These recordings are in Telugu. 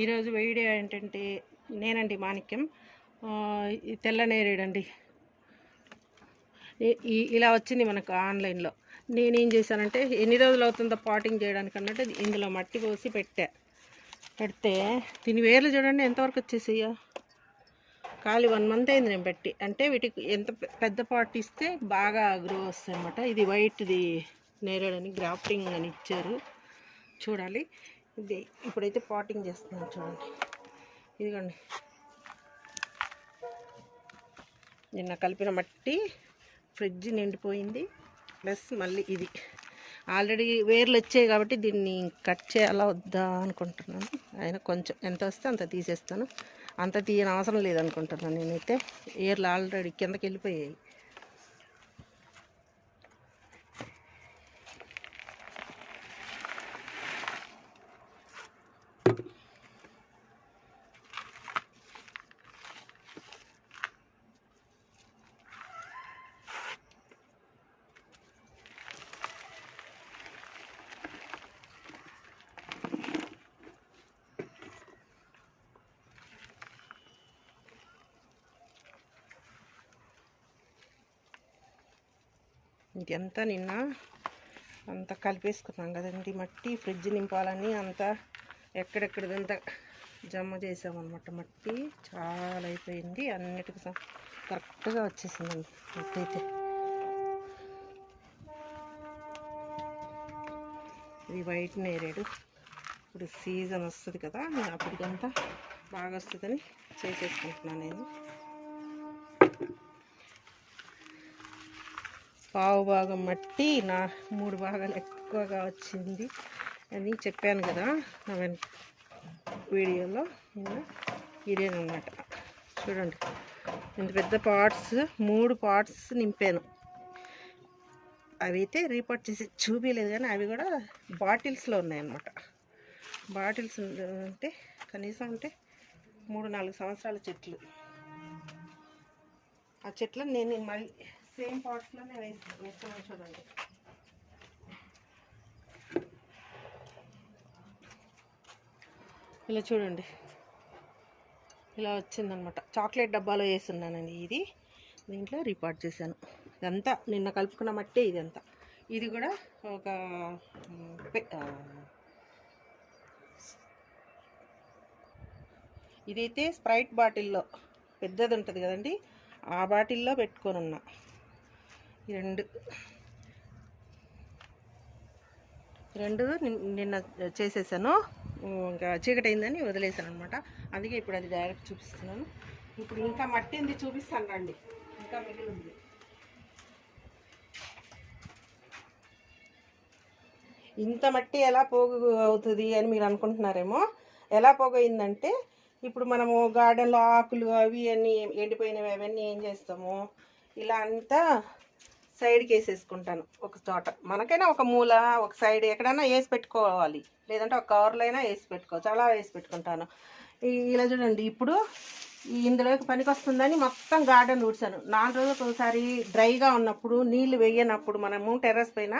ఈరోజు వీడియో ఏంటంటే నేనండి మాణిక్యం. తెల్ల నేరేడండి ఇలా వచ్చింది మనకు ఆన్లైన్లో. నేనేం చేశానంటే ఎన్ని రోజులు అవుతుందో పాటింగ్ చేయడానికి అన్నట్టు ఇందులో మట్టి పోసి పెడితే దీని వేర్లు చూడండి ఎంతవరకు వచ్చేసాయో. ఖాళీ 1 మంత్ అయింది నేను పెట్టి. అంటే వీటికి ఎంత పెద్ద పాట్ ఇస్తే బాగా గ్రో వస్తాయి అన్నమాట. ఇది వైట్ది నేరేడని గ్రాఫ్టింగ్ అని ఇచ్చారు, చూడాలి. ఇది ఇప్పుడైతే పాటింగ్ చేస్తున్నాను చూడండి. ఇదిగోండి, నిన్న కలిపిన మట్టి ఫ్రిడ్జ్ నిండిపోయింది. ప్లస్ మళ్ళీ ఇది ఆల్రెడీ వేర్లు వచ్చాయి కాబట్టి దీన్ని కట్ చేయాలా వద్దా అనుకుంటున్నాను. అయినా కొంచెం ఎంత వస్తే అంత తీసేస్తాను. అంత తీయని అవసరం లేదనుకుంటున్నాను నేనైతే. ఏర్లు ఆల్రెడీ కిందకి వెళ్ళిపోయాయి. ఇంకెంత నిన్న అంత కలిపేసుకున్నాం కదండి మట్టి. ఫ్రిడ్జ్ నింపాలని అంతా ఎక్కడెక్కడిదంతా జమ చేసామన్నమాట. మట్టి చాలా అయిపోయింది, అన్నిటికీ కరెక్ట్గా వచ్చేసిందండి మట్టి అయితే. ఇది వైట్ నేరేడు. ఇప్పుడు సీజన్ వస్తుంది కదా, అప్పటికంతా బాగా వస్తుందని చేసేసుకుంటున్నాను నేను. పావు భాగం మట్టి 3 భాగాలు ఎక్కువగా వచ్చింది అని చెప్పాను కదా నా వీడియోలో. ఇదేనమాట చూడండి, ఇంత పెద్ద పార్ట్స్ 3 పార్ట్స్ నింపాను. అవి అయితే రీపోర్ట్ చేసి చూపించలేదు, కానీ అవి కూడా బాటిల్స్లో ఉన్నాయన్నమాట. బాటిల్స్ అంటే కనీసం అంటే 3-4 సంవత్సరాల చెట్లు. ఆ చెట్లను నేను మళ్ళీ సేమ్ పాట్స్లోనే వేస్తున్నాను చూడండి. ఇలా చూడండి, ఇలా వచ్చిందనమాట. చాక్లెట్ డబ్బాలో వేస్తున్నానండి. ఇది దీంట్లో రిపార్ట్ చేశాను. ఇదంతా నిన్న కలుపుకున్న మట్టే ఇదంతా. ఇది కూడా ఒక ఇదైతే స్ప్రైట్ బాటిల్లో పెద్దది ఉంటుంది కదండి, ఆ బాటిల్లో పెట్టుకొని ఉన్నా. ఈ రెండు నిన్న చేసేసాను. ఇంకా చీకటి అయిందని వదిలేసాను అనమాట. అందుకే ఇప్పుడు అది డైరెక్ట్ చూపిస్తున్నాను. ఇప్పుడు ఇంకా మట్టి ఉంది, చూపిస్తాను రండి. ఇంకా మిగిలింది. ఇంత మట్టి ఎలా పోగు అవుతుంది అని మీరు అనుకుంటున్నారేమో. ఎలా పోగు అయిందంటే, ఇప్పుడు మనము గార్డెన్లో ఆకులు అవి అన్నీ ఎండిపోయినవి అవన్నీ ఏం చేస్తాము, ఇలా అంతా సైడ్కి వేసేసుకుంటాను. ఒక చోట మనకైనా ఒక మూల ఒక సైడ్ ఎక్కడైనా వేసి పెట్టుకోవాలి, లేదంటే ఒక కవర్లో అయినా వేసి పెట్టుకోవచ్చు. అలా వేసి పెట్టుకుంటాను. ఇలా చూడండి, ఇప్పుడు ఇందులోకి పనికి వస్తుందని మొత్తం గార్డెన్ ఊడ్చాను. 4 రోజులకు ఒకసారి డ్రైగా ఉన్నప్పుడు, నీళ్లు వేయనప్పుడు మనము టెర్రస్ పైన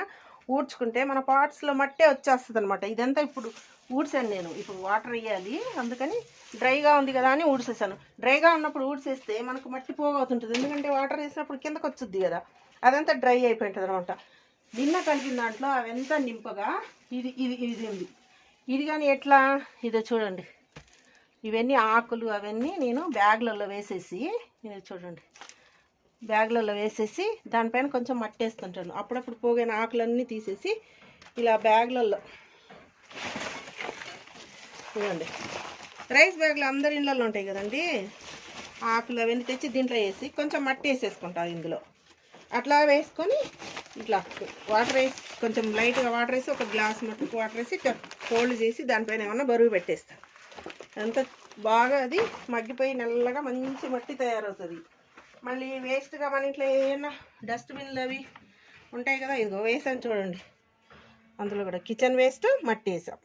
ఊడ్చుకుంటే మన పాట్స్లో మట్టే వచ్చేస్తుంది అనమాట. ఇదంతా ఇప్పుడు ఊడ్చాను నేను. ఇప్పుడు వాటర్ వేయాలి, అందుకని డ్రైగా ఉంది కదా అని ఊడ్చేసాను. డ్రైగా ఉన్నప్పుడు ఊడ్చేస్తే మనకు మట్టి పోగవుతుంటుంది, ఎందుకంటే వాటర్ వేసినప్పుడు కిందకు వచ్చుద్ది కదా, అదంతా డ్రై అయిపోయింటుంది అనమాట. నిన్న కలిపిన దాంట్లో అవంతా నింపగా ఇది ఇది ఇది ఉంది. ఇది కానీ ఎట్లా, ఇదో చూడండి, ఇవన్నీ ఆకులు అవన్నీ నేను బ్యాగ్లలో వేసేసి, ఇది చూడండి, బ్యాగ్లలో వేసేసి దానిపైన కొంచెం మట్టి వేస్తుంటాను. అప్పుడప్పుడు పోగిన ఆకులన్నీ తీసేసి ఇలా బ్యాగ్లలో, చూడండి, రైస్ బ్యాగ్లు అందరి ఇళ్ళల్లో ఉంటాయి కదండి, ఆకులు అవన్నీ తెచ్చి దీంట్లో వేసి కొంచెం మట్టి వేసేసుకుంటాను ఇందులో. అట్లా వేసుకొని ఇట్లా వాటర్ వేసి, కొంచెం లైట్గా వాటర్ వేసి, ఒక గ్లాస్ మట్టుకు వాటర్ వేసి ఫోల్డ్ చేసి దానిపైన ఏమన్నా బరువు పెట్టేస్తాను. అంత బాగా అది మగ్గిపోయి నల్లగా మంచి మట్టి తయారవుతుంది. మళ్ళీ వేస్ట్గా మన ఇంట్లో ఏమైనా డస్ట్బిన్లు అవి ఉంటాయి కదా, ఇదిగో వేసాను చూడండి. అందులో కూడా కిచెన్ వేస్ట్ మట్టి వేసాం.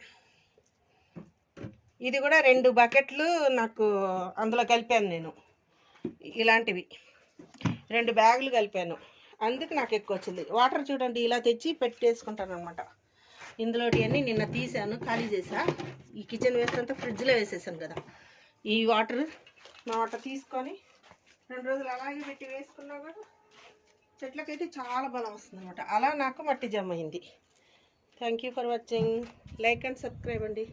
ఇది కూడా 2 బకెట్లు నాకు అందులో కలిపాను నేను. ఇలాంటివి 2 బ్యాగులు కలిపాను, అందుకు నాకు ఎక్కువ వచ్చింది. వాటర్ చూడండి ఇలా తెచ్చి పెట్టేసుకుంటాను అనమాట. ఇందులోటి అన్నీ నిన్న తీసాను, ఖాళీ చేసా. ఈ కిచెన్ వేస్ట్ అంతా ఫ్రిడ్జ్లో వేసేసాను కదా. ఈ వాటర్ తీసుకొని 2 రోజులు అలాగే పెట్టి వేసుకున్నా కూడా చెట్లకైతే చాలా బలం వస్తుంది అనమాట. అలా నాకు మట్టి జమ అయింది. Thank you for watching. Like and subscribe అండి.